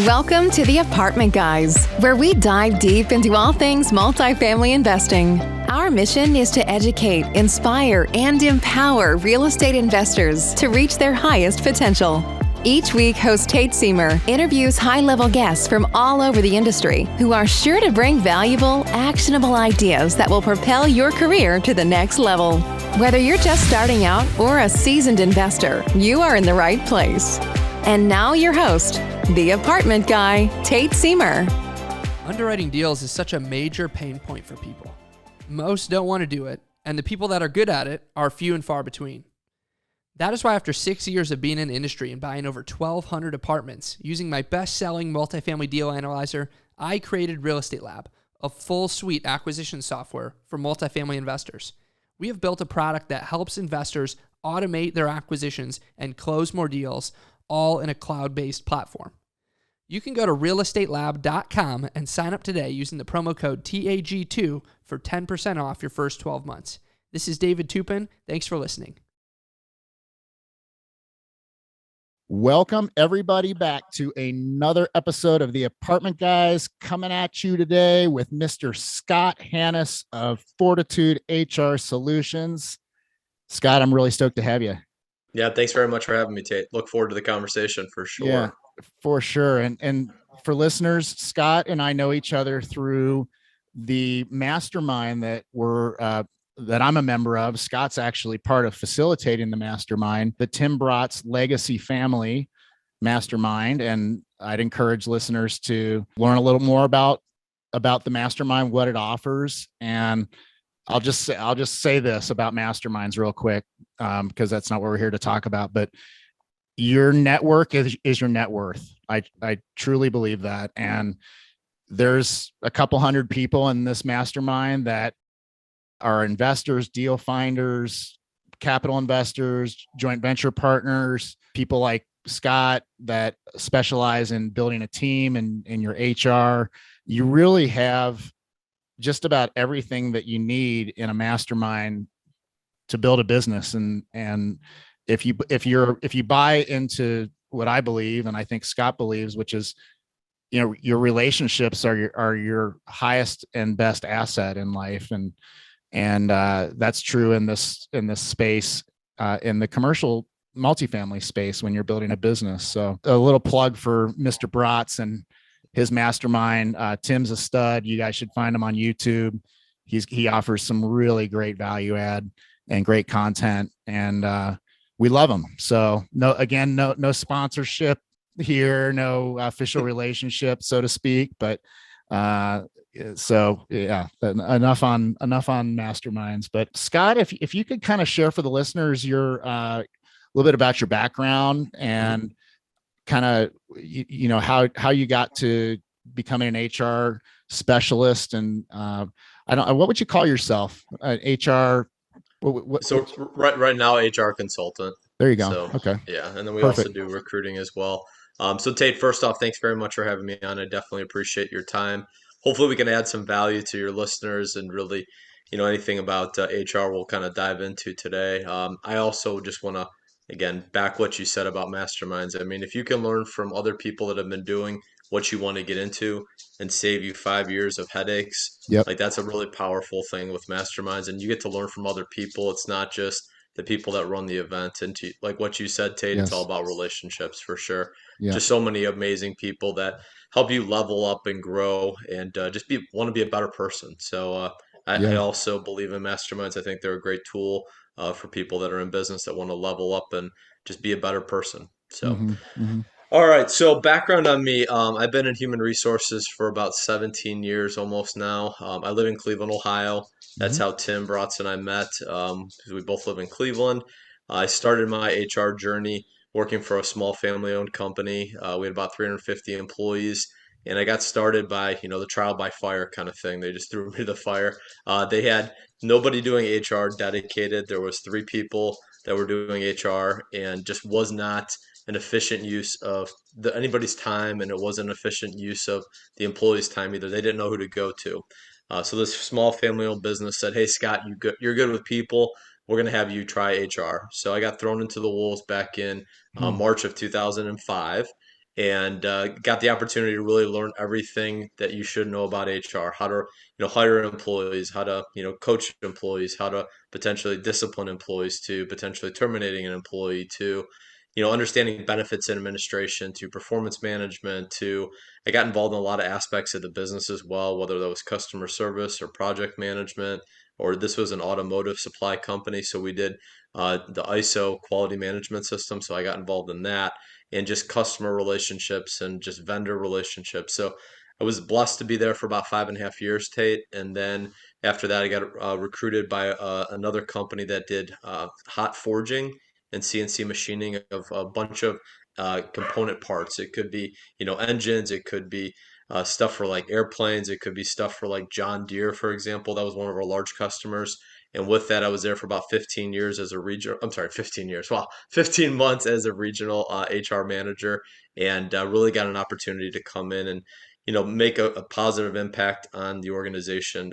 Welcome to the Apartment Guys, where we dive deep into all things multifamily investing. Our mission is to educate, inspire, and empower real estate investors to reach their highest potential. Each week, host Tate Seamer interviews high-level guests from all over the industry who are sure to bring valuable, actionable ideas that will propel your career to the next level. Whether you're just starting out or a seasoned investor, you are in the right place. And now your host, the Apartment Guy, Tate Seamer. Underwriting deals is such a major pain point for people. Most don't want to do it, and the people that are good at it are few and far between. That is why after 6 years of being in the industry and buying over 1,200 apartments, using my best-selling multifamily deal analyzer, I created Real Estate Lab, a full suite acquisition software for multifamily investors. We have built a product that helps investors automate their acquisitions and close more deals, all in a cloud-based platform. You can go to realestatelab.com and sign up today using the promo code TAG2 for 10% off your first 12 months. This is David Tupin. Thanks for listening. Welcome everybody back to another episode of the Apartment Guys, coming at you today with Mr. Scott Hanis of Fortitude HR Solutions. Scott, I'm really stoked to have you. Yeah, thanks very much for having me, Tate. Look forward to the conversation for sure. Yeah, for sure. And for listeners, Scott and I know each other through the mastermind that I'm a member of. Scott's actually part of facilitating the mastermind, the Tim Brott's Legacy Family Mastermind. And I'd encourage listeners to learn a little more about the mastermind, what it offers. And I'll just say this about masterminds real quick, because that's not what we're here to talk about. But your network is your net worth. I truly believe that. And there's a couple hundred people in this mastermind that are investors, deal finders, capital investors, joint venture partners, people like Scott that specialize in building a team and in your HR. You really have just about everything that you need in a mastermind to build a business. And if you buy into what I believe, and I think Scott believes, which is, your relationships are your highest and best asset in life. And that's true in this space, in the commercial multifamily space when you're building a business. So a little plug for Mr. Brott's and his mastermind. Tim's a stud. You guys should find him on YouTube. He offers some really great value add and great content, and we love him. So no sponsorship here, no official relationship, so to speak. But so yeah, enough on masterminds. But Scott, if you could kind of share for the listeners your a little bit about your background and kind of how you got to becoming an HR specialist, and what would you call yourself? HR. Right now, HR consultant. There you go. So, okay. Yeah, and then we Perfect. also do recruiting as well. So Tate, first off, thanks very much for having me on. I definitely appreciate your time. Hopefully we can add some value to your listeners, and really, anything about HR we'll kind of dive into today. I also just want to, again, back what you said about masterminds. I mean, if you can learn from other people that have been doing what you want to get into and save you 5 years of headaches, Yep. like that's a really powerful thing with masterminds, and you get to learn from other people. It's not just the people that run the event. And like what you said, Tate, Yes. It's all about relationships for sure. Yeah. Just so many amazing people that help you level up and grow and just want to be a better person. So I also believe in masterminds. I think they're a great tool for people that are in business that want to level up and just be a better person. So, All right. So background on me, I've been in human resources for about 17 years almost now. I live in Cleveland, Ohio. That's how Tim Brotz and I met, because we both live in Cleveland. I started my HR journey working for a small family-owned company. We had about 350 employees. And I got started by, the trial by fire kind of thing. They just threw me to the fire. They had nobody doing HR dedicated. There was 3 people that were doing HR, and just was not an efficient use of anybody's time, and it wasn't an efficient use of the employee's time either. They didn't know who to go to. So this small family-owned business said, "Hey, Scott, you're good with people. We're going to have you try HR." So I got thrown into the wolves back in March of 2005. and got the opportunity to really learn everything that you should know about HR, how to hire employees, how to coach employees, how to potentially discipline employees, to potentially terminating an employee, to understanding benefits administration, to performance management, to I got involved in a lot of aspects of the business as well, whether that was customer service or project management, or this was an automotive supply company. So we did the ISO quality management system. So I got involved in that, and just customer relationships and just vendor relationships. So I was blessed to be there for about 5.5 years, Tate. And then after that, I got recruited by another company that did hot forging and CNC machining of a bunch of component parts. It could be, engines. It could be stuff for like airplanes. It could be stuff for like John Deere, for example. That was one of our large customers. And with that, I was there for about 15 years as a regional, I'm sorry, 15 years. Wow, 15 months as a regional HR manager, and really got an opportunity to come in and, make a positive impact on the organization.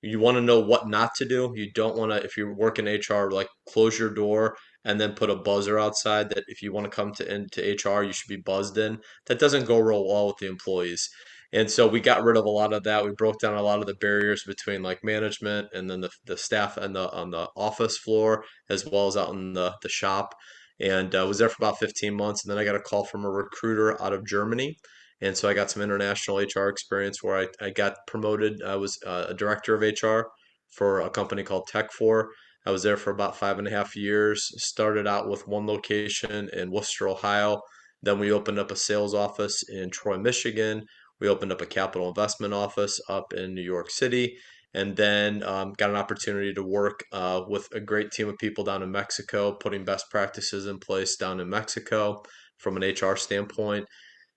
You want to know what not to do. You don't want to, if you work in HR, like close your door and then put a buzzer outside that if you want to come to into HR, you should be buzzed in. That doesn't go real well with the employees. And so we got rid of a lot of that. We broke down a lot of the barriers between like management and then the staff and the on the office floor, as well as out in the shop. And was there for about 15 months. And then I got a call from a recruiter out of Germany. And so I got some international HR experience where I got promoted. I was a director of HR for a company called Tech4. I was there for about 5.5 years. Started out with one location in Worcester, Ohio. Then we opened up a sales office in Troy, Michigan. We opened up a capital investment office up in New York City, and then got an opportunity to work with a great team of people down in Mexico, putting best practices in place down in Mexico from an HR standpoint.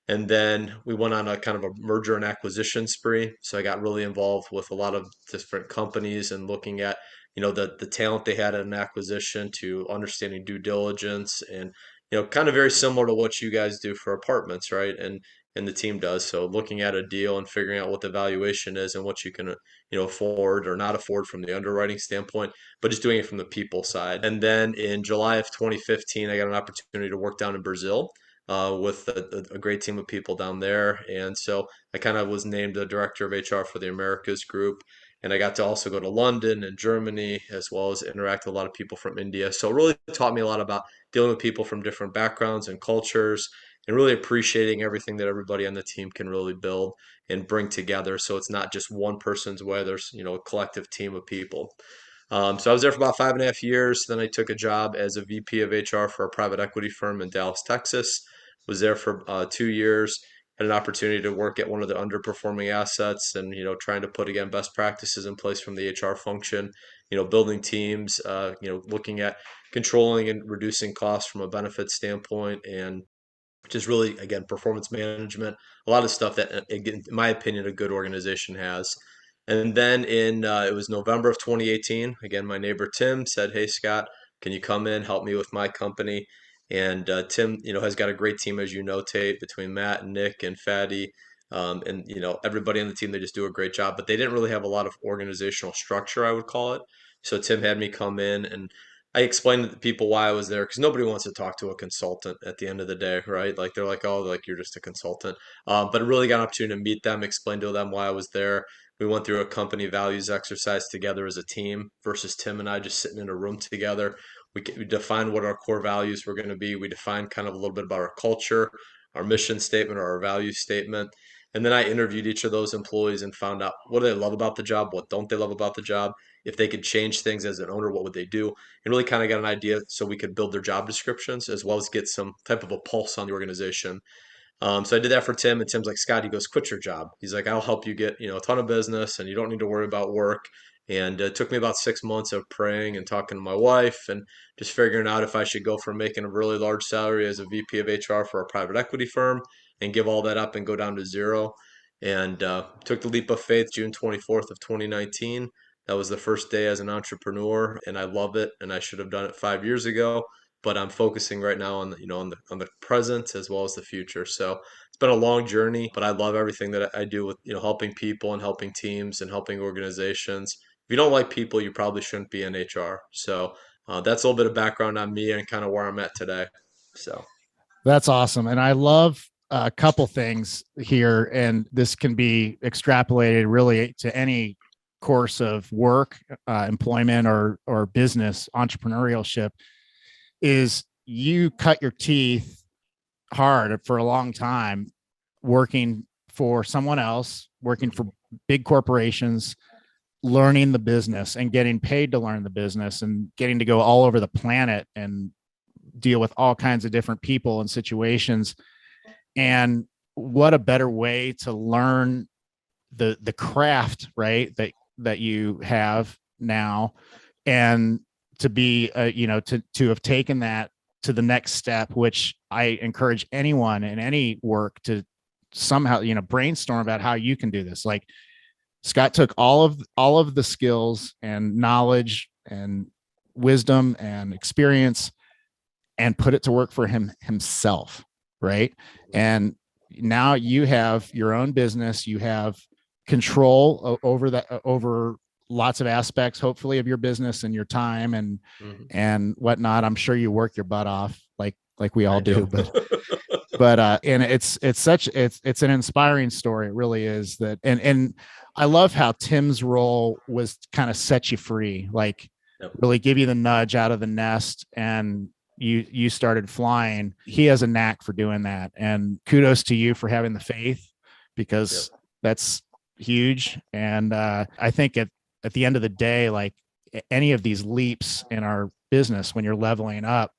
And then we went on a kind of a merger and acquisition spree. So I got really involved with a lot of different companies and looking at, the talent they had at an acquisition, to understanding due diligence, and, kind of very similar to what you guys do for apartments, right? And the team does. So looking at a deal and figuring out what the valuation is and what you can, afford or not afford from the underwriting standpoint, but just doing it from the people side. And then in July of 2015, I got an opportunity to work down in Brazil with a great team of people down there. And so I kind of was named the director of HR for the Americas group. And I got to also go to London and Germany, as well as interact with a lot of people from India. So it really taught me a lot about dealing with people from different backgrounds and cultures, and really appreciating everything that everybody on the team can really build and bring together. So it's not just one person's way. There's, a collective team of people. So I was there for about 5.5 years. Then I took a job as a VP of HR for a private equity firm in Dallas, Texas. Was there for 2 years. Had an opportunity to work at one of the underperforming assets, and trying to put again best practices in place from the HR function. Building teams. Looking at controlling and reducing costs from a benefit standpoint, and just really again performance management, a lot of stuff that again, in my opinion, a good organization has. And then in it was November of 2018, again my neighbor Tim said, hey Scott, can you come in, help me with my company? And Tim has got a great team, as Tate, between Matt and Nick and Fatty, and everybody on the team. They just do a great job, but they didn't really have a lot of organizational structure, I would call it. So Tim had me come in, and I explained to the people why I was there, because nobody wants to talk to a consultant at the end of the day, right? Like they're like, oh, like you're just a consultant. But I really got an opportunity to meet them, explain to them why I was there. We went through a company values exercise together as a team versus Tim and I just sitting in a room together. We defined what our core values were going to be. We defined kind of a little bit about our culture, our mission statement, or our value statement. And then I interviewed each of those employees and found out what do they love about the job, what don't they love about the job. If they could change things as an owner, what would they do? And really kind of got an idea so we could build their job descriptions, as well as get some type of a pulse on the organization. So I did that for Tim, and Tim's like, Scott, he goes, quit your job. He's like, I'll help you get, a ton of business, and you don't need to worry about work. And it took me about 6 months of praying and talking to my wife and just figuring out if I should go from making a really large salary as a VP of HR for a private equity firm and give all that up and go down to zero. And took the leap of faith June 24th of 2019. That was the first day as an entrepreneur, and I love it. And I should have done it 5 years ago, but I'm focusing right now on the present as well as the future. So it's been a long journey, but I love everything that I do with helping people and helping teams and helping organizations. If you don't like people, you probably shouldn't be in HR. So that's a little bit of background on me and kind of where I'm at today. So That's awesome. And I love a couple things here, and this can be extrapolated really to any course of work, employment, or business entrepreneurship, is you cut your teeth hard for a long time working for someone else, working for big corporations, learning the business and getting paid to learn the business and getting to go all over the planet and deal with all kinds of different people and situations. And what a better way to learn the craft, right? That you have now, and to be, to have taken that to the next step, which I encourage anyone in any work to somehow, brainstorm about how you can do this. Like Scott took all of the skills and knowledge and wisdom and experience and put it to work for himself, right? And now you have your own business, you have control over lots of aspects, hopefully, of your business and your time and whatnot. I'm sure you work your butt off like we all do, but and it's an inspiring story. It really is. That and I love how Tim's role was kind of set you free, like really give you the nudge out of the nest, and you started flying. He has a knack for doing that, and kudos to you for having the faith, because that's huge. And I think at the end of the day, like any of these leaps in our business, when you're leveling up,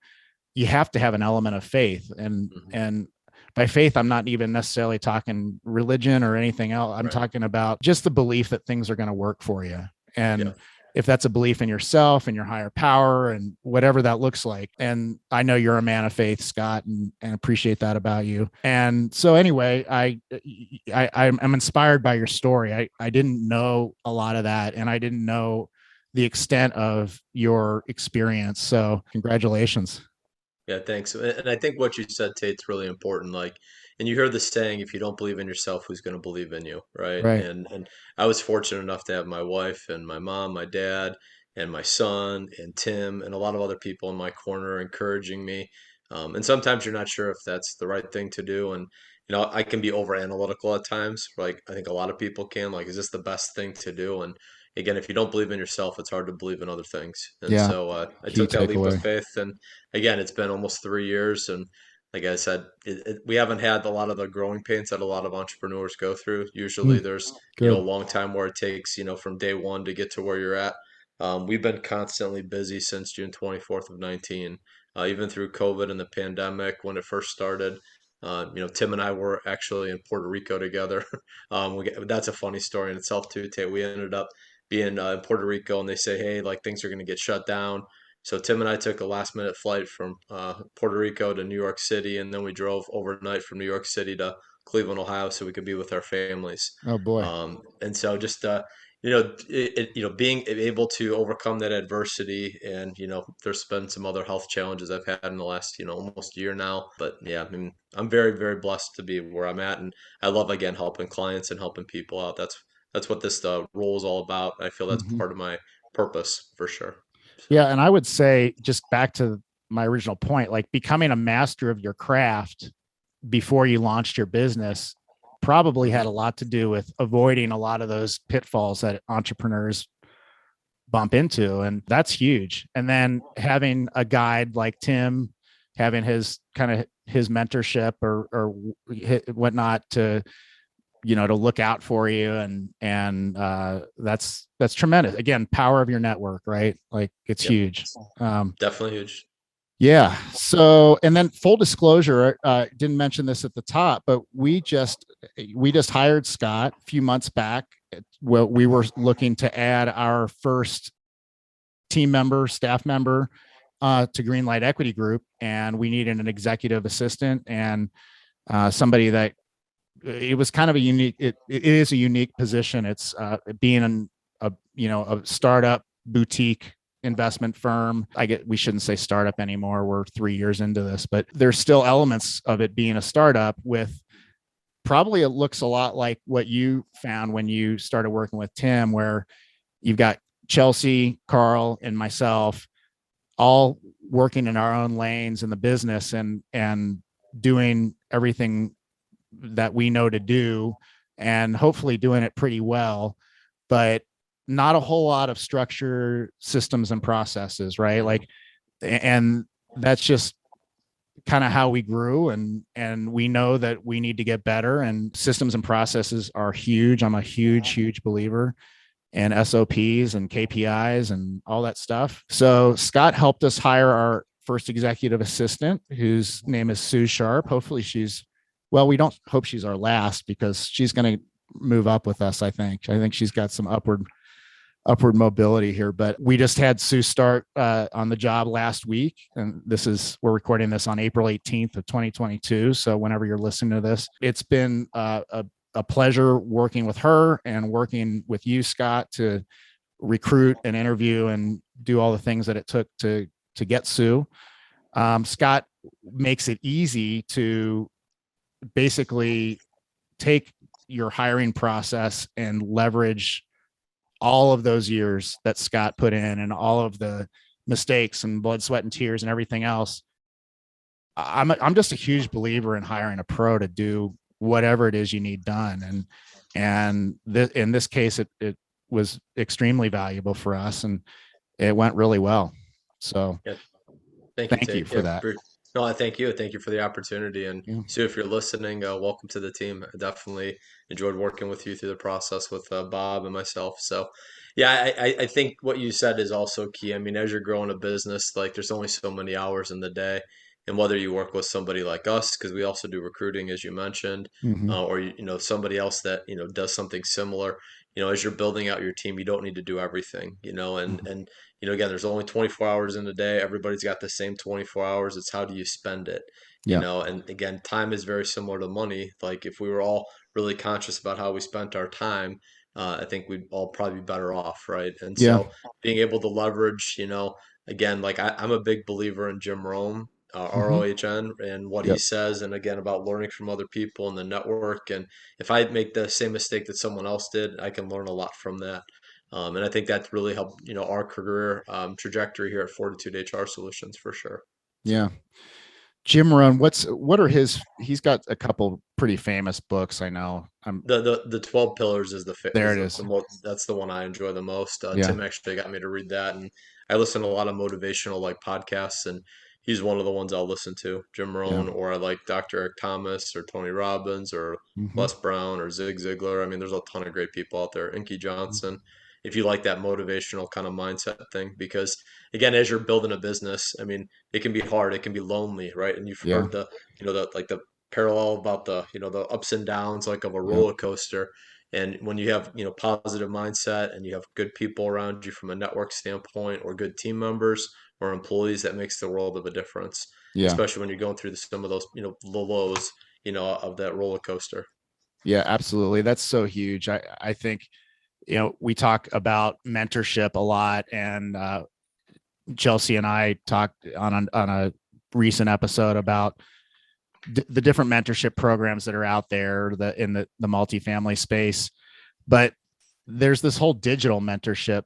you have to have an element of faith. And by faith, I'm not even necessarily talking religion or anything else. I'm talking about just the belief that things are going to work for you. And if that's a belief in yourself and your higher power and whatever that looks like. And I know you're a man of faith, Scott, and appreciate that about you. And so anyway, I'm inspired by your story. I didn't know a lot of that, and I didn't know the extent of your experience. So congratulations. Yeah, thanks. And I think what you said, Tate's really important. Like, and you hear the saying, if you don't believe in yourself, who's going to believe in you, right? Right. And I was fortunate enough to have my wife and my mom, my dad, and my son, and Tim, and a lot of other people in my corner encouraging me. And sometimes you're not sure if that's the right thing to do. And, I can be over analytical at times. Like, I think a lot of people can. Like, is this the best thing to do? And again, if you don't believe in yourself, it's hard to believe in other things. And Yeah. so I Key took that leap of takeaway. faith. And again, it's been almost 3 years. And like I said, we haven't had a lot of the growing pains that a lot of entrepreneurs go through. Usually there's, a Good. long time where it takes, from day one to get to where you're at. We've been constantly busy since June 24th of 19, even through COVID and the pandemic when it first started. Tim and I were actually in Puerto Rico together. That's a funny story in itself too, Tate. We ended up being in Puerto Rico, and they say, hey, like things are going to get shut down. So Tim and I took a last minute flight from Puerto Rico to New York City, and then we drove overnight from New York City to Cleveland, Ohio, so we could be with our families. Oh boy. And so just being able to overcome that adversity, and there's been some other health challenges I've had in the last almost year now, but yeah, I mean, I'm very, very blessed to be where I'm at, and I love again helping clients and helping people out. That's what this role is all about. I feel that's part of my purpose for sure. Yeah. And I would say, just back to my original point, like becoming a master of your craft before you launched your business probably had a lot to do with avoiding a lot of those pitfalls that entrepreneurs bump into. And that's huge. And then having a guide like Tim, having his mentorship or whatnot to look out for you. And that's tremendous. Again, power of your network, right? Like it's huge. Definitely huge. Yeah. So, and then full disclosure, didn't mention this at the top, but we just hired Scott a few months back. Well, we were looking to add our first staff member to Greenlight Equity Group, and we needed an executive assistant and somebody that it was kind of a unique. It is a unique position. It's being a startup boutique investment firm. We shouldn't say startup anymore. We're 3 years into this, but there's still elements of it being a startup with probably, it looks a lot like what you found when you started working with Tim, where you've got Chelsea, Carl, and myself all working in our own lanes in the business and doing everything that we know to do, and hopefully doing it pretty well, but not a whole lot of structure, systems, and processes, right? Like, and that's just kind of how we grew, and we know that we need to get better, and systems and processes are huge. I'm a huge believer in SOPs and KPIs and all that stuff. So Scott helped us hire our first executive assistant, whose name is Sue Sharp. Hopefully she's, well, we don't hope she's our last, because she's going to move up with us. I think she's got some upward mobility here. But we just had Sue start on the job last week, and we're recording this on April 18th of 2022. So whenever you're listening to this, it's been a pleasure working with her and working with you, Scott, to recruit and interview and do all the things that it took to get Sue. Scott makes it easy to basically take your hiring process and leverage all of those years that Scott put in, and all of the mistakes and blood, sweat, and tears and everything else. I'm just a huge believer in hiring a pro to do whatever it is you need done. And in this case, it was extremely valuable for us, and it went really well. So Yeah. Thank thank you, you for that. No, I thank you. Thank you for the opportunity. And Yeah. Sue, if you're listening, welcome to the team. I definitely enjoyed working with you through the process with Bob and myself. So, yeah, I think what you said is also key. I mean, as you're growing a business, like there's only so many hours in the day. And whether you work with somebody like us, because we also do recruiting, as you mentioned, Mm-hmm. or somebody else that does something similar. As you're building out your team, you don't need to do everything. Mm-hmm. And again, there's only 24 hours in a day. Everybody's got the same 24 hours. It's how do you spend it? Yeah. And again, time is very similar to money. Like if we were all really conscious about how we spent our time, I think we'd all probably be better off, right? And Yeah. so being able to leverage, again, like I'm a big believer in Jim Rome, Mm-hmm. ROHN, and what he Yep. says, and again about learning from other people in the network. And if I make the same mistake that someone else did, I can learn a lot from that. And I think that's really helped, our career trajectory here at Fortitude HR Solutions for sure. Yeah. Jim Rohn, what are he's got a couple pretty famous books. I know. The 12 pillars is There is it is. the most, that's the one I enjoy the most. Yeah. Tim actually got me to read that, and I listen to a lot of motivational like podcasts, and he's one of the ones I'll listen to, Jim Yeah. Rohn, or I like Dr. Eric Thomas or Tony Robbins or Mm-hmm. Les Brown or Zig Ziglar. I mean, there's a ton of great people out there. Inky Johnson. If you like that motivational kind of mindset thing, because again, as you're building a business, I mean, it can be hard, it can be lonely, right? And you've Yeah. heard the parallel about the ups and downs like of a Yep. roller coaster. And when you have positive mindset and you have good people around you from a network standpoint, or good team members or employees, that makes the world of a difference, Yeah. especially when you're going through some of those the lows of that roller coaster. Yeah, absolutely. That's so huge. I think, we talk about mentorship a lot, and Chelsea and I talked on a recent episode about the different mentorship programs that are out there in the multifamily space. But there's this whole digital mentorship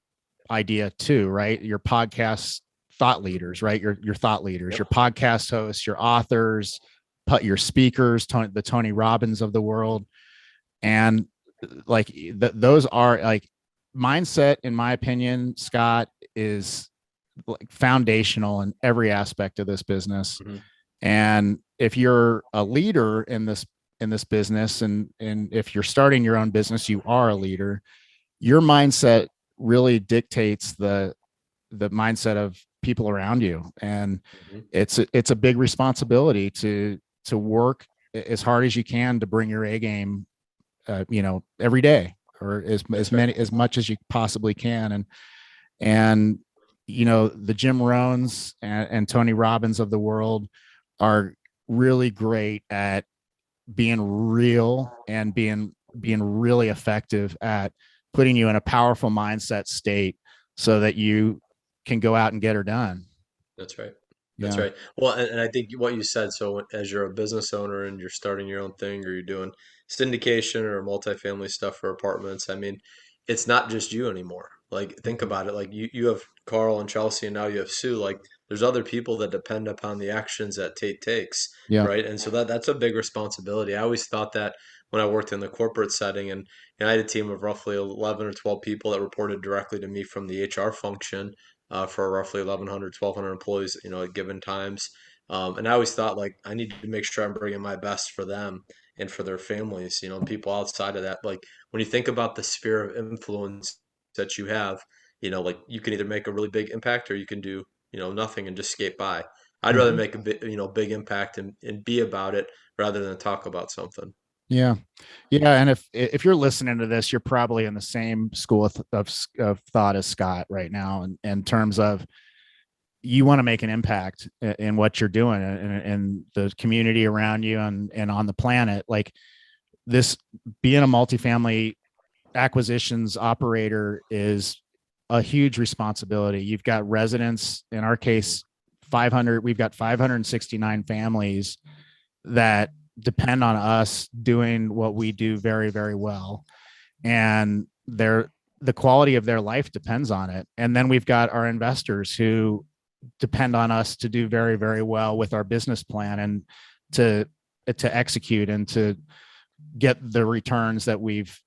idea too, right? Your podcast thought leaders, right? Your thought leaders, Yep. your podcast hosts, your authors, your speakers, the Tony Robbins of the world. And like those are like mindset, in my opinion, Scott, is like foundational in every aspect of this business. Mm-hmm. And if you're a leader in this business, and if you're starting your own business, you are a leader. Your mindset really dictates the mindset of people around you, and Mm-hmm. it's a big responsibility to work as hard as you can to bring your A game, every day, or as much as you possibly can. And the Jim Rohns and Tony Robbins of the world are really great at being real and being really effective at putting you in a powerful mindset state so that you can go out and get her done. That's right. That's Yeah. right. Well, and I think what you said, so as you're a business owner and you're starting your own thing, or you're doing syndication or multifamily stuff for apartments, I mean, it's not just you anymore, Like, think about it. Like, you have Carl and Chelsea, and now you have Sue. Like, there's other people that depend upon the actions that Tate takes, Yeah. right? And so that's a big responsibility. I always thought that when I worked in the corporate setting, and I had a team of roughly 11 or 12 people that reported directly to me from the HR function, for roughly 1,100, 1,200 employees, at given times. And I always thought, like, I need to make sure I'm bringing my best for them and for their families, and people outside of that. Like, when you think about the sphere of influence that you have, like, you can either make a really big impact, or you can do, nothing and just skate by. I'd rather Mhm. make a big, big impact, and be about it rather than talk about something. Yeah. Yeah. And if you're listening to this, you're probably in the same school of thought as Scott right now, in terms of, you want to make an impact in what you're doing and the community around you and on the planet. Like, this, being a multifamily acquisitions operator is a huge responsibility. You've got residents, in our case, 500, we've got 569 families that depend on us doing what we do very, very well. And the quality of their life depends on it. And then we've got our investors who depend on us to do very, very well with our business plan, and to execute and to get the returns that we've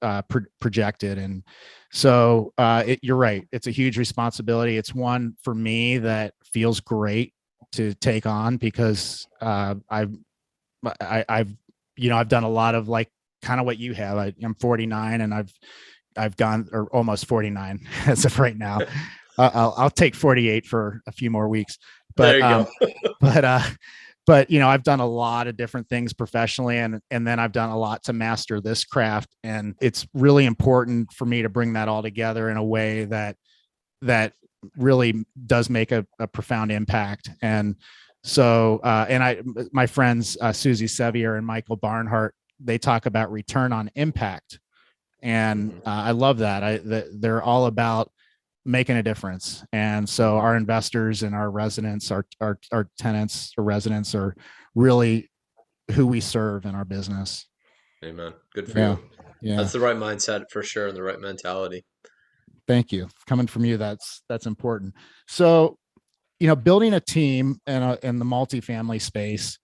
projected. And so you're right. It's a huge responsibility. It's one for me that feels great to take on, because I've done a lot of, like, kind of what you have. I'm 49, and I've gone, or almost 49 as of right now. I'll take 48 for a few more weeks, but There you go. but I've done a lot of different things professionally, and then I've done a lot to master this craft. And it's really important for me to bring that all together in a way that really does make a profound impact. And so, my friends, Susie Sevier and Michael Barnhart, they talk about return on impact. And I love that. They're all about making a difference. And so our investors and our residents, our tenants or residents, are really who we serve in our business. Amen. Good for Yeah. you. Yeah. That's the right mindset for sure, and the right mentality. Thank you. Coming from you, that's important. So, building a team in the multifamily space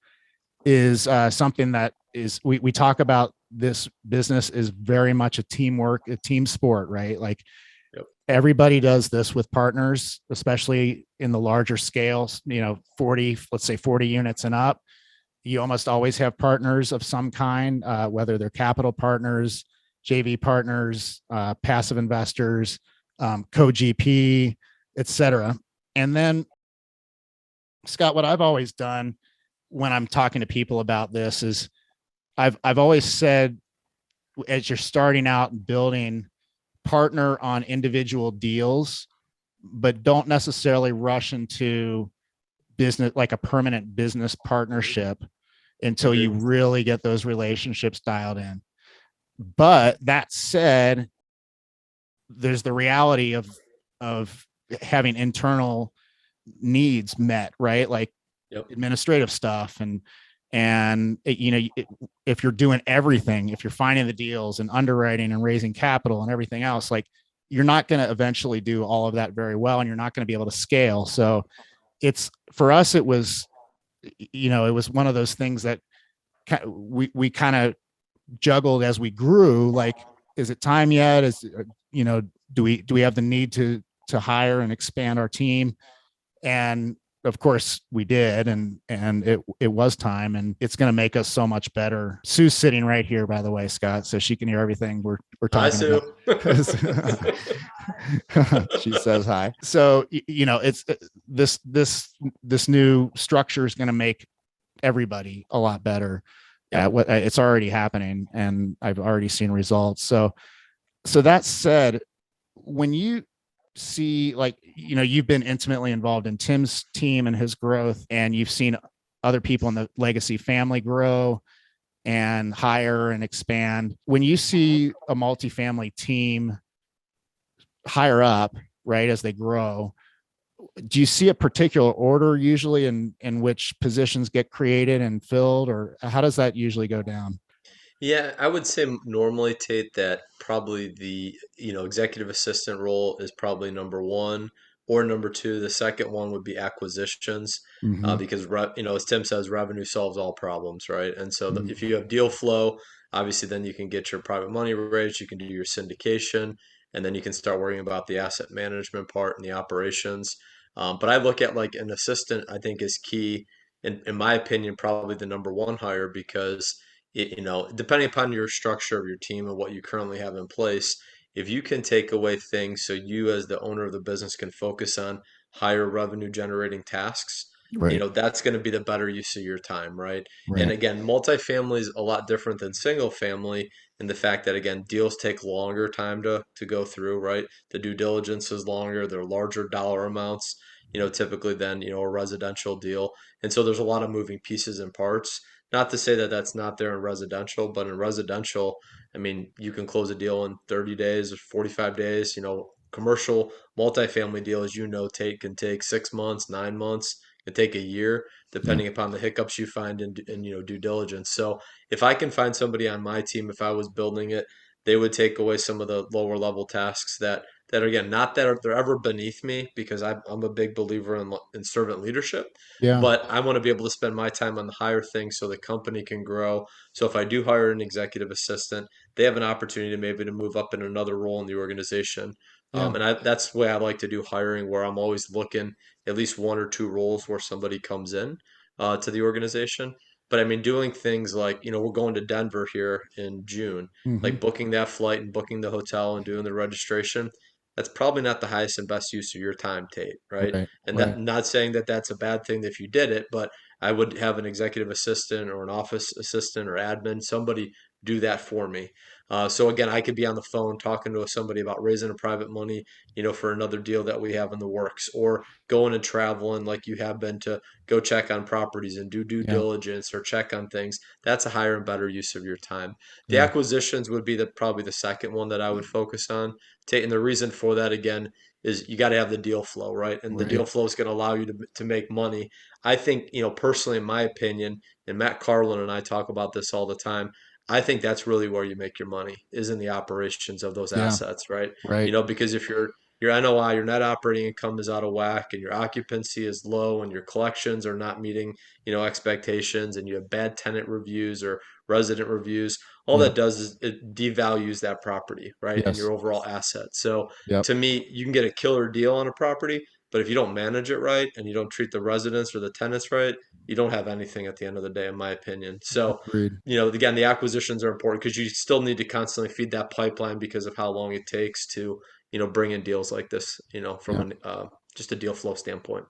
is something that is, we talk about. This business is very much a teamwork, a team sport, right? Like, Yep. everybody does this with partners, especially in the larger scales, 40, let's say 40 units and up. You almost always have partners of some kind, whether they're capital partners, JV partners, passive investors, co-GP, et cetera. And then, Scott, what I've always done when I'm talking to people about this is, I've always said, as you're starting out and building, partner on individual deals, but don't necessarily rush into business, like a permanent business partnership, until you really get those relationships dialed in. But that said, there's the reality of having internal needs met, right? Like, Yep. administrative stuff, and if you're doing everything, if you're finding the deals and underwriting and raising capital and everything else, like, you're not going to eventually do all of that very well, and you're not going to be able to scale. So it's, for us, it was one of those things that we kind of juggled as we grew. Like, is it time yet? Do we have the need to hire and expand our team? And of course we did, and it was time, and it's going to make us so much better. Sue's sitting right here, by the way, Scott, so she can hear everything we're Hi, talking Sue. about. She says hi. So it's this new structure is going to make everybody a lot better. It's already happening, and I've already seen results. So that said, when you see, like, you've been intimately involved in Tim's team and his growth, and you've seen other people in the legacy family grow and hire and expand. When you see a multifamily team hire up, right, as they grow, do you see a particular order usually in which positions get created and filled, or how does that usually go down? Yeah, I would say normally, Tate, that probably the, executive assistant role is probably number one or number two. The second one would be acquisitions, Mm-hmm. because as Tim says, revenue solves all problems, right? And so Mm-hmm. if you have deal flow, obviously then you can get your private money raised, you can do your syndication, and then you can start worrying about the asset management part and the operations. But I look at like an assistant, I think is key, in my opinion, probably the number one hire because depending upon your structure of your team and what you currently have in place, if you can take away things so you as the owner of the business can focus on higher revenue generating tasks, Right. that's going to be the better use of your time, right? And Right. again, multifamily is a lot different than single family in the fact that again, deals take longer time to go through, right? The due diligence is longer, they're larger dollar amounts, typically than, a residential deal. And so there's a lot of moving pieces and parts. Not to say that that's not there in residential, but in residential, I mean, you can close a deal in 30 days or 45 days. Commercial multifamily deal, as Tate, can take 6 months, 9 months, can take a year, Yeah. depending upon the hiccups you find in due diligence. So if I can find somebody on my team, if I was building it, they would take away some of the lower level tasks that are, again, not that they're ever beneath me because I'm a big believer in servant leadership, Yeah. but I want to be able to spend my time on the higher things so the company can grow. So if I do hire an executive assistant, they have an opportunity maybe to move up in another role in the organization. Yeah. That's the way I like to do hiring, where I'm always looking at least one or two roles where somebody comes in to the organization. But I mean, doing things like, we're going to Denver here in June, Mm-hmm. like booking that flight and booking the hotel and doing the registration. That's probably not the highest and best use of your time, Tate, right? Right. And that Right. not saying that that's a bad thing if you did it, but I would have an executive assistant or an office assistant or admin, somebody do that for me. So again, I could be on the phone talking to somebody about raising a private money, for another deal that we have in the works, or going and traveling like you have been to go check on properties and do due Yeah. diligence or check on things. That's a higher and better use of your time. The Yeah. acquisitions would be probably the second one that I would focus on. And the reason for that again is you got to have the deal flow, right? And the deal Right. flow is going to allow you to make money. I think, personally, in my opinion, and Matt Carlin and I talk about this all the time. I think that's really where you make your money is in the operations of those Yeah. assets, right? Right. Because if your NOI, your net operating income is out of whack and your occupancy is low and your collections are not meeting, expectations and you have bad tenant reviews or resident reviews, all Yep. that does is it devalues that property, right? And Yes. your overall asset. So Yep. to me, you can get a killer deal on a property, but if you don't manage it right and you don't treat the residents or the tenants right, you don't have anything at the end of the day, in my opinion. So, Agreed. again, the acquisitions are important because you still need to constantly feed that pipeline because of how long it takes to, bring in deals like this, from Yep. an just a deal flow standpoint.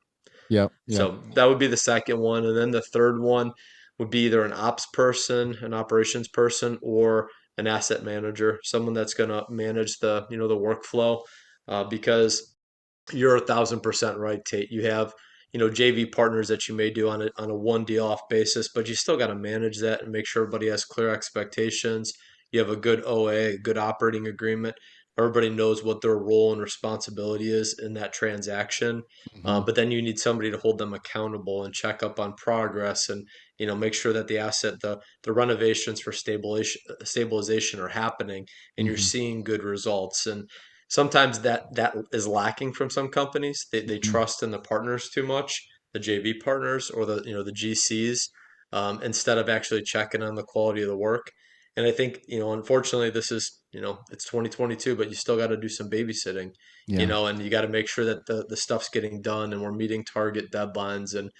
Yep. Yep. So that would be the second one. And then the third one would be either an ops person, an operations person, or an asset manager, someone that's going to manage the workflow. Because you're 1,000% right, Tate. You have, JV partners that you may do on a one deal off basis, but you still got to manage that and make sure everybody has clear expectations. You have a good OA, a good operating agreement. Everybody knows what their role and responsibility is in that transaction. Mm-hmm. But then you need somebody to hold them accountable and check up on progress and make sure that the renovations for stabilization are happening and you're Mm-hmm. seeing good results. And sometimes that is lacking from some companies. They Mm-hmm. trust in the partners too much, the JV partners or the GCs, instead of actually checking on the quality of the work. And I think, unfortunately, this is, it's 2022, but you still got to do some babysitting, Yeah. and you got to make sure that the stuff's getting done and we're meeting target deadlines. And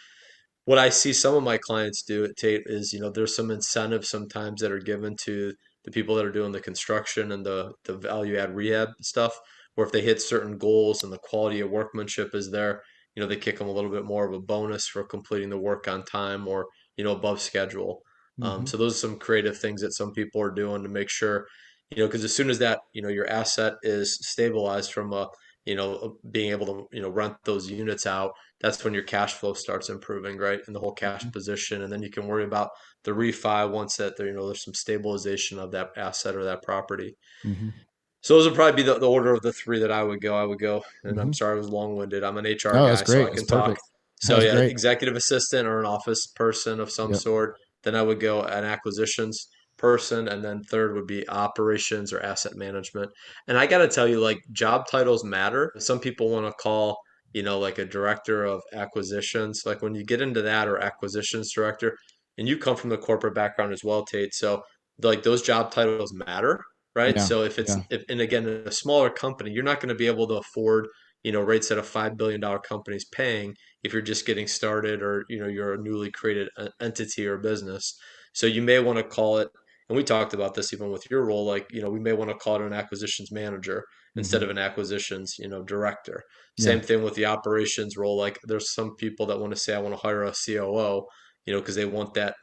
what I see some of my clients do at Tate is, there's some incentives sometimes that are given to the people that are doing the construction and the value add rehab stuff, where if they hit certain goals and the quality of workmanship is there, they kick them a little bit more of a bonus for completing the work on time or, above schedule. Mm-hmm. So those are some creative things that some people are doing to make sure, because as soon as that, your asset is stabilized from being able to, rent those units out, that's when your cash flow starts improving, right? And the whole cash Mm-hmm. position. And then you can worry about the refi once that there, there's some stabilization of that asset or that property. Mm-hmm. So those would probably be the order of the three that I would go. And I'm Mm-hmm. sorry I was long-winded. I'm an HR No, that's guy, so great. I That's can talk. perfect. So That's yeah, great. executive assistant or an office person of some Yep. sort. Then I would go an acquisitions person, and then third would be operations or asset management. And I got to tell you, like, job titles matter. Some people want to call, like a director of acquisitions. Like when you get into that, or acquisitions director, and you come from the corporate background as well, Tate. So like those job titles matter, right? Yeah. So Yeah. and again, in a smaller company, you're not going to be able to afford, rates that a $5 billion company is paying if you're just getting started, or, you're a newly created entity or business. So you may want to call it, and we talked about this even with your role, like, we may want to call it an acquisitions manager instead Hmm. of an acquisitions, director. Yeah. Same thing with the operations role. Like there's some people that want to say, I want to hire a COO, because they want that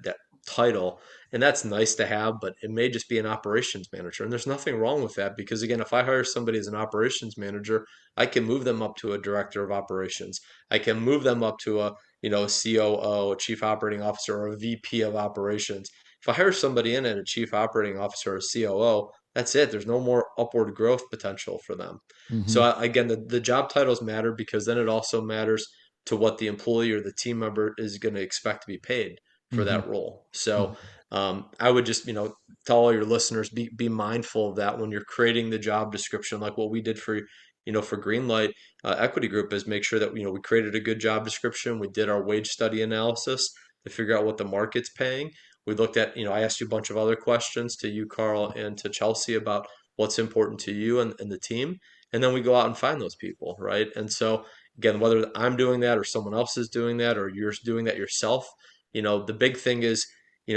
title. And that's nice to have, but it may just be an operations manager. And there's nothing wrong with that, because again, if I hire somebody as an operations manager, I can move them up to a director of operations. I can move them up to a COO, a chief operating officer, or a VP of operations. If I hire somebody in at a chief operating officer or COO, that's it. There's no more upward growth potential for them. So Hmm. again, the job titles matter, because then it also matters to what the employee or the team member is going to expect to be paid for Hmm. that role. So Hmm. I would just, tell all your listeners, be mindful of that when you're creating the job description, like what we did for Greenlight Equity Group, is make sure that, we created a good job description. We did our wage study analysis to figure out what the market's paying. We looked at, I asked you a bunch of other questions to you, Carl, and to Chelsea about what's important to you and the team. And then we go out and find those people, right? And so, again, whether I'm doing that or someone else is doing that, or you're doing that yourself, the big thing is,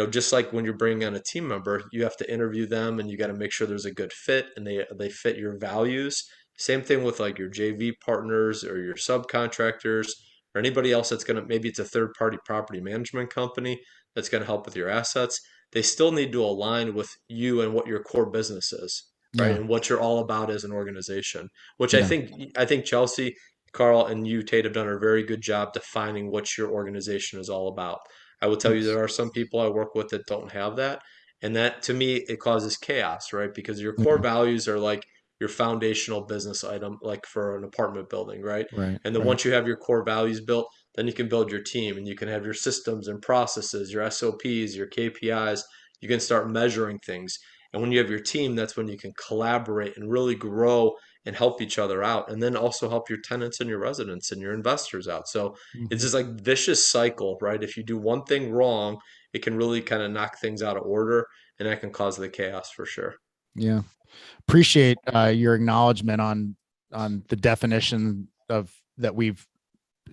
just like when you're bringing on a team member, you have to interview them, and you got to make sure there's a good fit and they fit your values. Same thing with like your JV partners or your subcontractors or anybody else that's going to, maybe it's a third party property management company that's going to help with your assets. They still need to align with you and what your core business is, right? Yeah. And what you're all about as an organization, which I Yeah. think, Chelsea, Carl, and you, Tate, have done a very good job defining what your organization is all about. I will tell you, Yes. there are some people I work with that don't have that. And that, to me, it causes chaos, right? Because your core Yeah. values are like your foundational business item, like for an apartment building, right? Right. And then Right. once you have your core values built, then you can build your team, and you can have your systems and processes, your SOPs, your KPIs. You can start measuring things. And when you have your team, that's when you can collaborate and really grow and help each other out. And then also help your tenants and your residents and your investors out. So it's Hmm. just like vicious cycle, right? If you do one thing wrong, it can really kind of knock things out of order, and that can cause the chaos for sure. Yeah. Appreciate your acknowledgement on the definition of that we've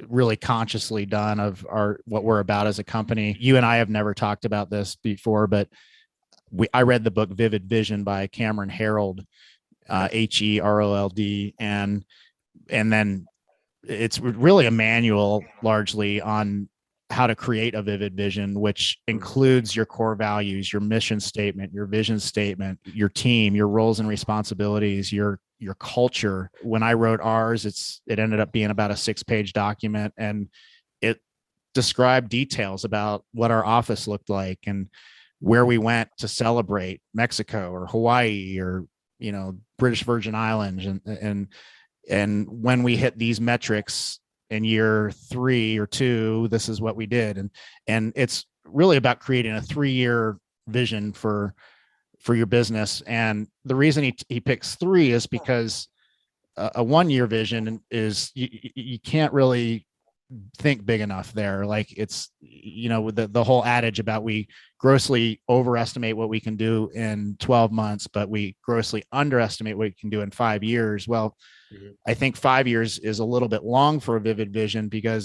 really consciously done of our what we're about as a company. You and I have never talked about this before, but I read the book Vivid Vision by Cameron Herold, Okay. Herold, and then it's really a manual largely on how to create a vivid vision, which includes your core values, your mission statement, your vision statement, your team, your roles and responsibilities, your culture. When I wrote ours, it ended up being about a 6-page document, and it described details about what our office looked like and where we went to celebrate Mexico or Hawaii or British Virgin Islands, and when we hit these metrics in year 3 or 2, this is what we did. And it's really about creating a 3-year vision for your business. And the reason he picks 3 is because a 1-year vision is you can't really think big enough there. Like it's, with the whole adage about we grossly overestimate what we can do in 12 months, but we grossly underestimate what we can do in 5 years. Well, Mhm. I think 5 years is a little bit long for a vivid vision because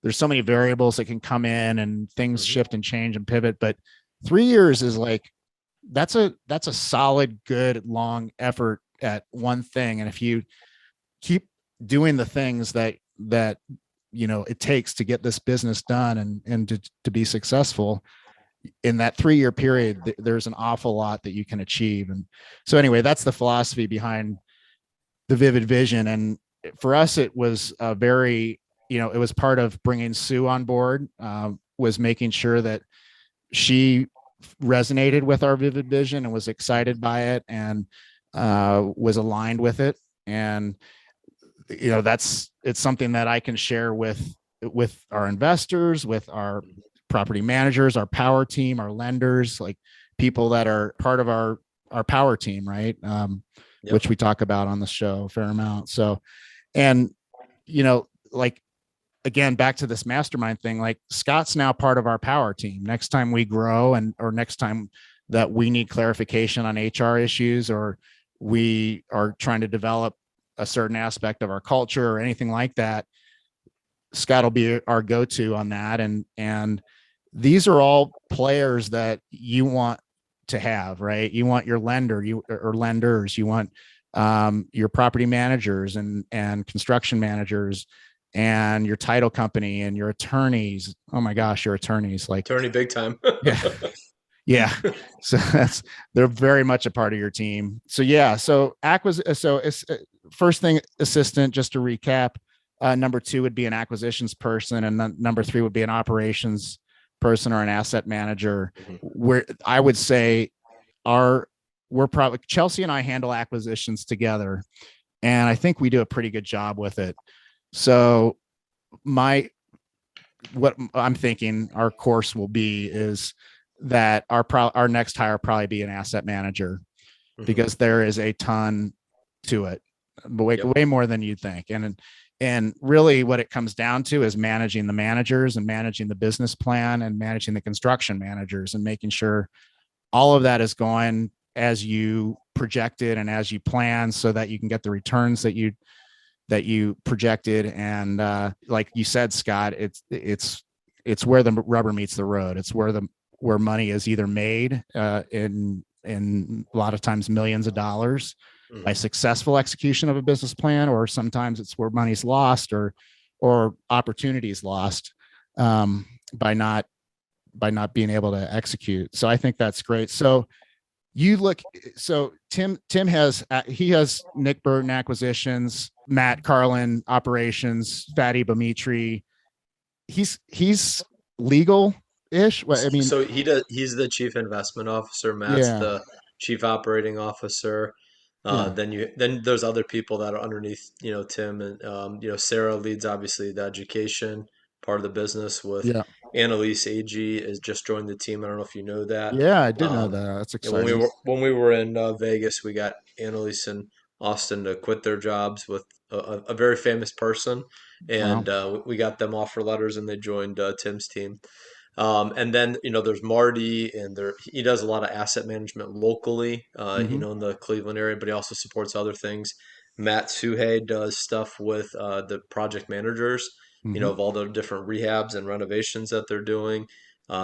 there's so many variables that can come in and things Mhm. shift and change and pivot. But 3 years is like, that's a solid, good, long effort at one thing. And if you keep doing the things that it takes to get this business done and to be successful in that 3-year period, there's an awful lot that you can achieve. And so anyway, that's the philosophy behind the vivid vision. And for us, it was a very, it was part of bringing Sue on board, was making sure that she resonated with our vivid vision and was excited by it and was aligned with it. And it's something that I can share with our investors, with our property managers, our power team, our lenders, like people that are part of our power team, right? Which we talk about on the show a fair amount. So, and like, again, back to this mastermind thing, like Scott's now part of our power team. Next time we grow or next time that we need clarification on HR issues, or we are trying to develop a certain aspect of our culture or anything like that, Scott will be our go-to on that. And these are all players that you want to have, right? You want your lenders, you want your property managers and construction managers and your title company and your attorneys. Oh my gosh, your attorneys, like attorney big time. Yeah. So they're very much a part of your team. So first thing, assistant, just to recap, number 2 would be an acquisitions person. And then number 3 would be an operations person or an asset manager. Mm-hmm. Where I would say we're probably, Chelsea and I handle acquisitions together, and I think we do a pretty good job with it. So what I'm thinking our course will be is that our next hire will probably be an asset manager, because there is a ton to it, but way more than you'd think. And really what it comes down to is managing the managers and managing the business plan and managing the construction managers and making sure all of that is going as you projected and as you plan, so that you can get the returns that you projected. And like you said, Scott, it's where the rubber meets the road. It's where money is either made in a lot of times millions of dollars by successful execution of a business plan, or sometimes it's where money's lost or opportunities lost by not being able to execute. So I think that's great. So Tim has Nick Burton acquisitions, Matt Carlin operations, Fatty Bamitri. He's legal-ish. I mean, so he's the chief investment officer. Matt's the chief operating officer. Then there's other people that are underneath, Tim, and Sarah leads obviously the education part of the business with Annalise AG has just joined the team. I don't know if you know that. Yeah, I did know that. That's exciting. When we were in Vegas, we got Annalise and Austin to quit their jobs with a very famous person, and we got them offer letters, and they joined Tim's team. And then, there's Marty, and he does a lot of asset management locally, in the Cleveland area, but he also supports other things. Matt Suhey does stuff with the project managers, of all the different rehabs and renovations that they're doing.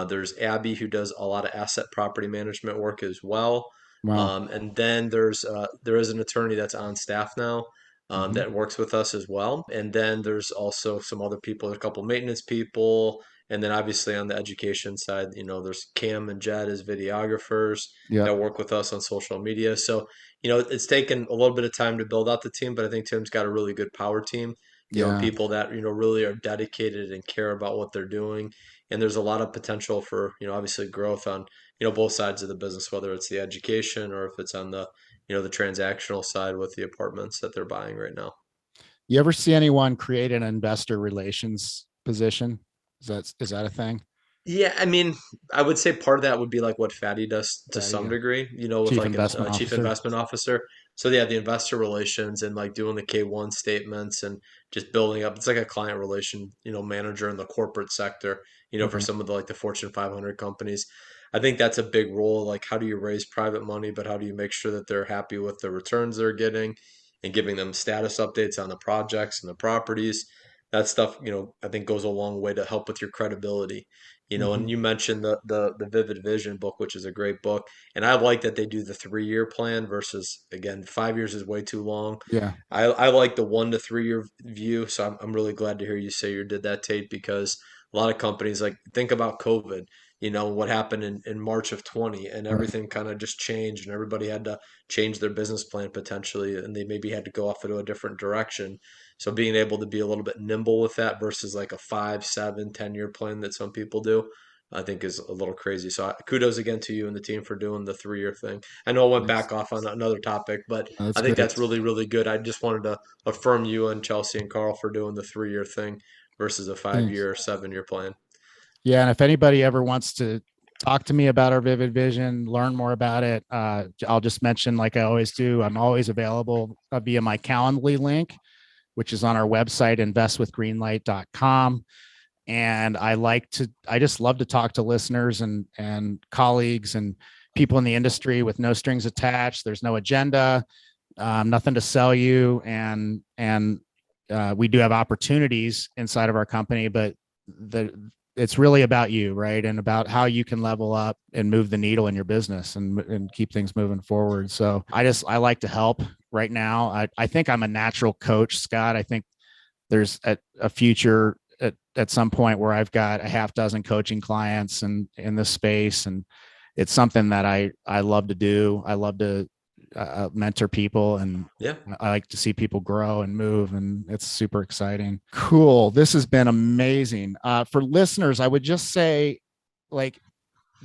There's Abby, who does a lot of asset property management work as well. And then there is an attorney that's on staff now that works with us as well. And then there's also some other people, a couple maintenance people. And then obviously on the education side, there's Cam and Jed as videographers that work with us on social media. So, it's taken a little bit of time to build out the team, but I think Tim's got a really good power team, people that, really are dedicated and care about what they're doing. And there's a lot of potential for, obviously growth on, both sides of the business, whether it's the education or if it's on the, the transactional side with the apartments that they're buying right now. You ever see anyone create an investor relations position? Is that a thing? Yeah, I mean, I would say part of that would be like what Fatty does to some degree, with like a chief investment officer. So yeah, the investor relations and like doing the K1 statements and just building up. It's like a client relation, manager in the corporate sector, for some of the Fortune 500 companies. I think that's a big role. Like, how do you raise private money, but how do you make sure that they're happy with the returns they're getting and giving them status updates on the projects and the properties? That stuff, I think goes a long way to help with your credibility. And you mentioned the Vivid Vision book, which is a great book. And I like that they do the 3-year plan versus, again, 5 years is way too long. Yeah. I like the 1 to 3 year view. So I'm really glad to hear you say you did that, Tate, because a lot of companies, like, think about COVID, what happened in March of 20, and everything kind of just changed, and everybody had to change their business plan potentially, and they maybe had to go off into a different direction. So being able to be a little bit nimble with that versus like a 5, 7, 10-year plan that some people do, I think is a little crazy. So kudos again to you and the team for doing the 3-year thing. I know I went back off on another topic, but I think that's really, really good. I just wanted to affirm you and Chelsea and Carl for doing the 3-year thing versus a 5-year or 7-year plan. Yeah. And if anybody ever wants to talk to me about our vivid vision, learn more about it. I'll just mention, like I always do, I'm always available via my Calendly link, which is on our website, investwithgreenlight.com. And I just love to talk to listeners and colleagues and people in the industry with no strings attached. There's no agenda, nothing to sell you. And we do have opportunities inside of our company, but it's really about you, right? And about how you can level up and move the needle in your business and keep things moving forward. So I like to help right now. I think I'm a natural coach, Scott. I think there's a future at some point where I've got a half dozen coaching clients and in this space. And it's something that I love to do. I love to mentor people, and Yeah. I like to see people grow and move, and it's super exciting. Cool. This has been amazing. For listeners, I would just say, like,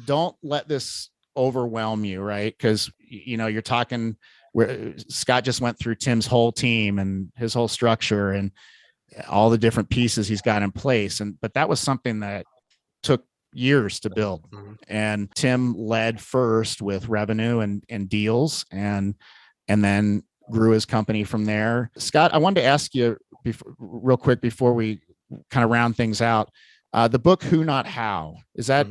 don't let this overwhelm you, right? Because you're talking where Scott just went through Tim's whole team and his whole structure and all the different pieces he's got in place. But that was something that took years to build. Mm-hmm. And Tim led first with revenue and deals and then grew his company from there. Scott, I wanted to ask you real quick before we kind of round things out. The book Who Not How, is that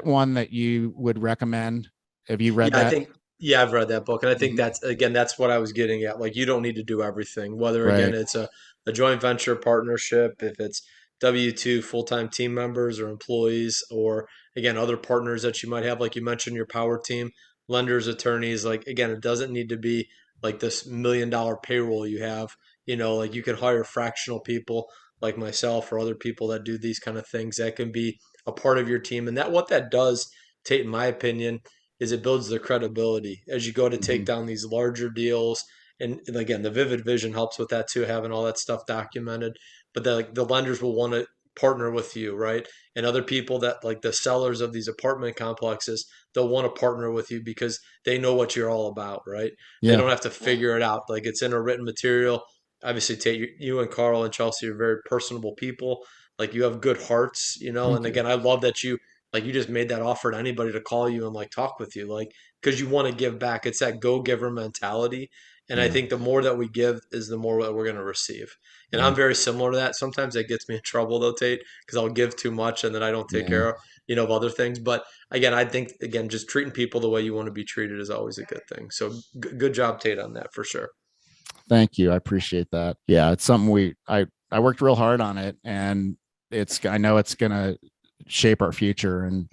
one that you would recommend? Have you read that? Yeah, I've read that book. And I think that's what I was getting at. Like, you don't need to do everything, whether again, it's a joint venture partnership, if it's W-2 full-time team members or employees, or again, other partners that you might have, like you mentioned, your power team, lenders, attorneys. Like, again, it doesn't need to be like this $1 million payroll you have, like you can hire fractional people like myself or other people that do these kind of things that can be a part of your team. And what that does, Tate, in my opinion, is it builds their credibility as you go to take down these larger deals. And again, the vivid vision helps with that too, having all that stuff documented. But the lenders will want to partner with you, right? And other people that, like the sellers of these apartment complexes, they'll want to partner with you because they know what you're all about, right? Yeah. They don't have to figure it out. Like, it's in a written material. Obviously, Tate, you and Carl and Chelsea are very personable people. Like, you have good hearts, and again, I love that you just made that offer to anybody to call you and like talk with you, like, because you want to give back. It's that go-giver mentality. And I think the more that we give is the more that we're going to receive. And I'm very similar to that. Sometimes that gets me in trouble though, Tate, because I'll give too much and then I don't take care of other things. But again, I think, again, just treating people the way you want to be treated is always a good thing. So good job, Tate, on that for sure. Thank you. I appreciate that. Yeah, it's something I worked real hard on it, and I know it's going to shape our future. And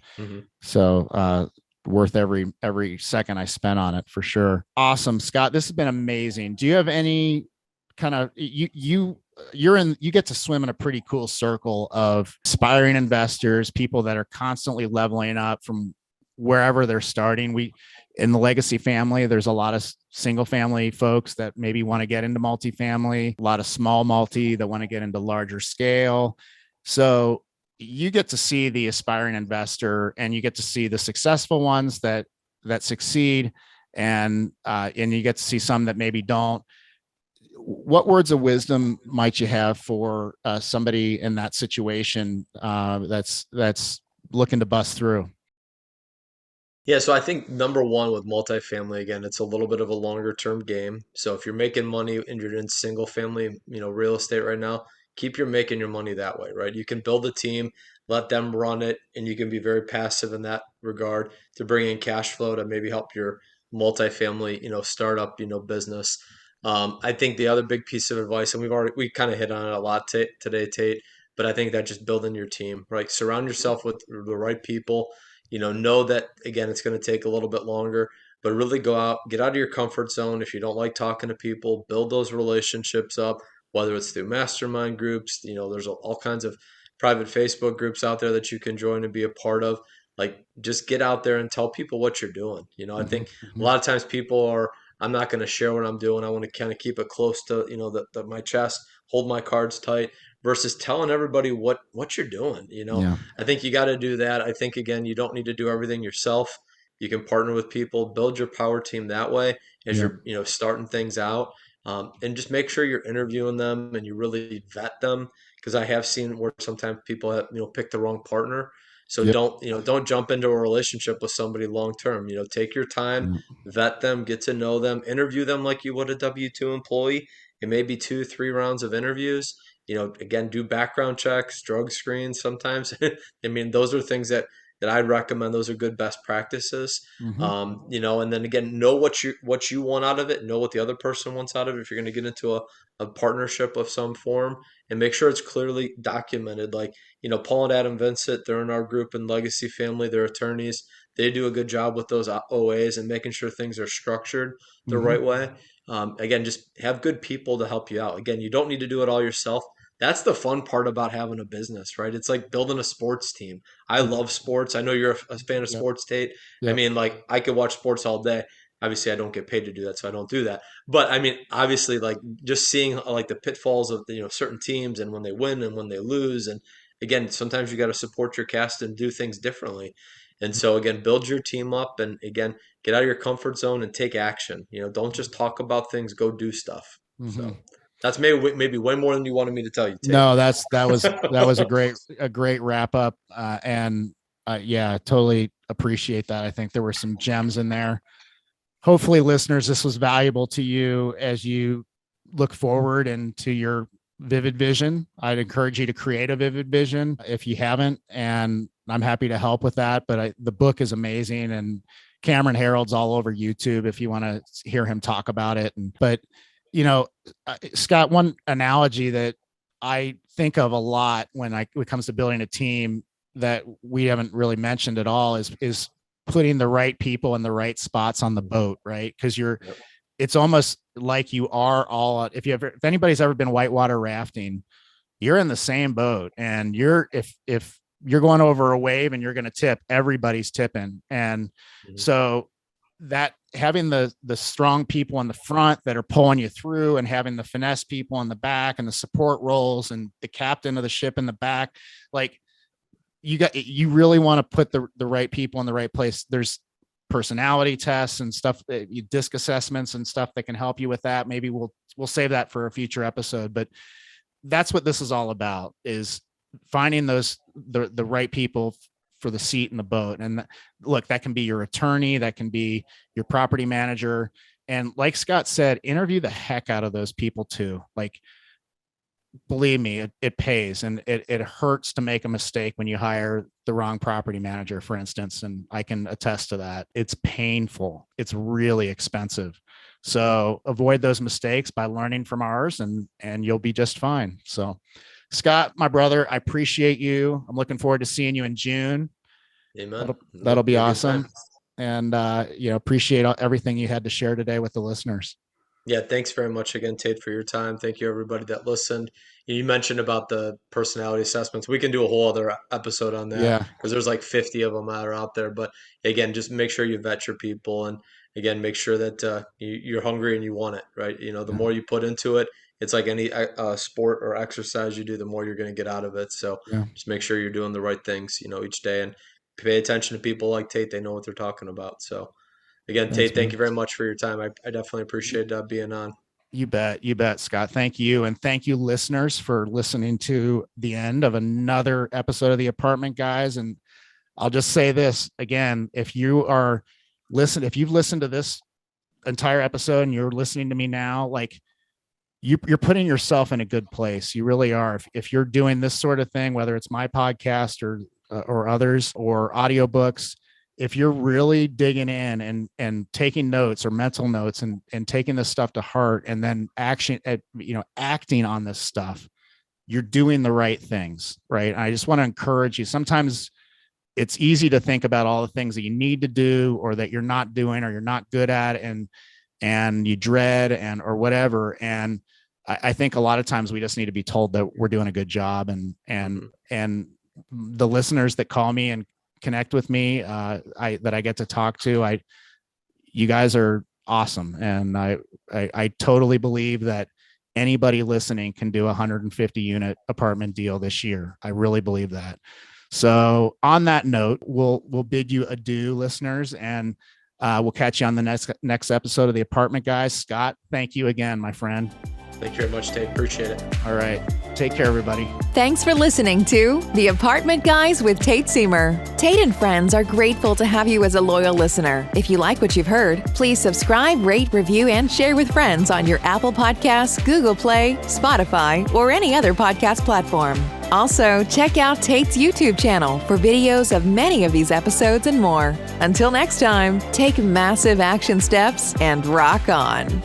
so worth every second I spent on it, for sure. Awesome. Scott, this has been amazing. Do you have any kind of, you get to swim in a pretty cool circle of aspiring investors, people that are constantly leveling up from wherever they're starting. In the legacy family, there's a lot of single family folks that maybe want to get into multifamily, a lot of small multi that want to get into larger scale. So you get to see the aspiring investor, and you get to see the successful ones that succeed, and you get to see some that maybe don't. What words of wisdom might you have for somebody in that situation that's looking to bust through? Yeah, so I think number one with multifamily, again, it's a little bit of a longer term game. So if you're making money and you're in single family, real estate right now, keep making your money that way, right? You can build a team, let them run it, and you can be very passive in that regard to bring in cash flow to maybe help your multifamily, startup, business. I think the other big piece of advice, and we kind of hit on it a lot today, Tate, but I think that just building your team, right? Surround yourself with the right people. Know that, again, it's going to take a little bit longer, but really go out, get out of your comfort zone. If you don't like talking to people, build those relationships up, whether it's through mastermind groups. There's all kinds of private Facebook groups out there that you can join and be a part of. Like, just get out there and tell people what you're doing. I think a lot of times people are, I'm not going to share what I'm doing. I want to kind of keep it close to, my chest, hold my cards tight, versus telling everybody what you're doing. I think you got to do that. I think, again, you don't need to do everything yourself. You can partner with people, build your power team that way as you're, starting things out. And just make sure you're interviewing them and you really vet them, because I have seen where sometimes people have, pick the wrong partner. So Yep. don't jump into a relationship with somebody long term. Take your time, vet them, get to know them, interview them like you would a W-2 employee. It may be 2, 3 rounds of interviews. Again, do background checks, drug screens sometimes. I mean, those are things that I'd recommend. Those are good best practices. Mm-hmm. And then again, know what you want out of it, know what the other person wants out of it. If you're going to get into a partnership of some form, and make sure it's clearly documented. Like, Paul and Adam Vincent, they're in our group in Legacy Family, they're attorneys. They do a good job with those OAs and making sure things are structured the Mm-hmm. right way. Again, just have good people to help you out. Again, you don't need to do it all yourself. That's the fun part about having a business, right? It's like building a sports team. I love sports. I know you're a fan of Yep. sports, Tate. I Yep. mean, like, I could watch sports all day. Obviously, I don't get paid to do that, so I don't do that. But I mean, obviously, like, just seeing like the pitfalls of certain teams and when they win and when they lose, and again, sometimes you got to support your cast and do things differently. And so again, build your team up, and again, get out of your comfort zone and take action. Don't just talk about things, go do stuff. Mm-hmm. So that's maybe way more than you wanted me to tell you, Tate. No, that was a great wrap up. And yeah, totally appreciate that. I think there were some gems in there. Hopefully, listeners, this was valuable to you as you look forward into your vivid vision. I'd encourage you to create a vivid vision if you haven't, and I'm happy to help with that. But the book is amazing, and Cameron Harold's all over YouTube if you want to hear him talk about it. But Scott, one analogy that I think of a lot when it comes to building a team that we haven't really mentioned at all is putting the right people in the right spots on the boat, right? Because it's almost like you are all, if anybody's ever been whitewater rafting, you're in the same boat, and if you're going over a wave and you're going to tip, everybody's tipping. And so that having the strong people in the front that are pulling you through, and having the finesse people in the back, and the support roles, and the captain of the ship in the back, like, you really want to put the right people in the right place. There's personality tests and stuff, disc assessments and stuff that can help you with that. Maybe we'll save that for a future episode, but that's what this is all about, is finding the right people for the seat in the boat. And look, that can be your attorney, that can be your property manager. And like Scott said, interview the heck out of those people too. Like, believe me, it pays, and it hurts to make a mistake when you hire the wrong property manager, for instance. And I can attest to that. It's painful. It's really expensive. So avoid those mistakes by learning from ours, and you'll be just fine. So Scott, my brother, I appreciate you. I'm looking forward to seeing you in June. Amen. That'll be awesome. And appreciate everything you had to share today with the listeners. Yeah, thanks very much again, Tate, for your time. Thank you, everybody that listened. You mentioned about the personality assessments. We can do a whole other episode on that, Yeah, because there's like 50 of them that are out there. But again, just make sure you vet your people, and again, make sure that you're hungry and you want it, right? The more you put into it, it's like any sport or exercise you do, the more you're going to get out of it. So yeah. just make sure you're doing the right things, each day, and pay attention to people like Tate. They know what they're talking about. So again, Thanks, Tate, thank man. you very much for your time. I definitely appreciate being on. You bet, Scott. Thank you. And thank you, listeners, for listening to the end of another episode of the Apartment Guys. And I'll just say this again, if you've listened to this entire episode and you're listening to me now, like, you're putting yourself in a good place. You really are. If you're doing this sort of thing, whether it's my podcast or others or audiobooks, if you're really digging in and taking notes or mental notes and taking this stuff to heart, and then acting on this stuff, you're doing the right things, right? I just want to encourage you. Sometimes it's easy to think about all the things that you need to do, or that you're not doing, or you're not good at, and you dread or whatever. And I think a lot of times we just need to be told that we're doing a good job. And the listeners that call me and connect with me, that I get to talk to, you guys are awesome. And I totally believe that anybody listening can do a 150 unit apartment deal this year. I really believe that. So on that note, we'll bid you adieu, listeners, and we'll catch you on the next episode of the Apartment Guys. Scott, thank you again, my friend. Thank you very much, Tate. Appreciate it. All right. Take care, everybody. Thanks for listening to The Apartment Guys with Tate Seamer. Tate and friends are grateful to have you as a loyal listener. If you like what you've heard, please subscribe, rate, review, and share with friends on your Apple Podcasts, Google Play, Spotify, or any other podcast platform. Also, check out Tate's YouTube channel for videos of many of these episodes and more. Until next time, take massive action steps and rock on.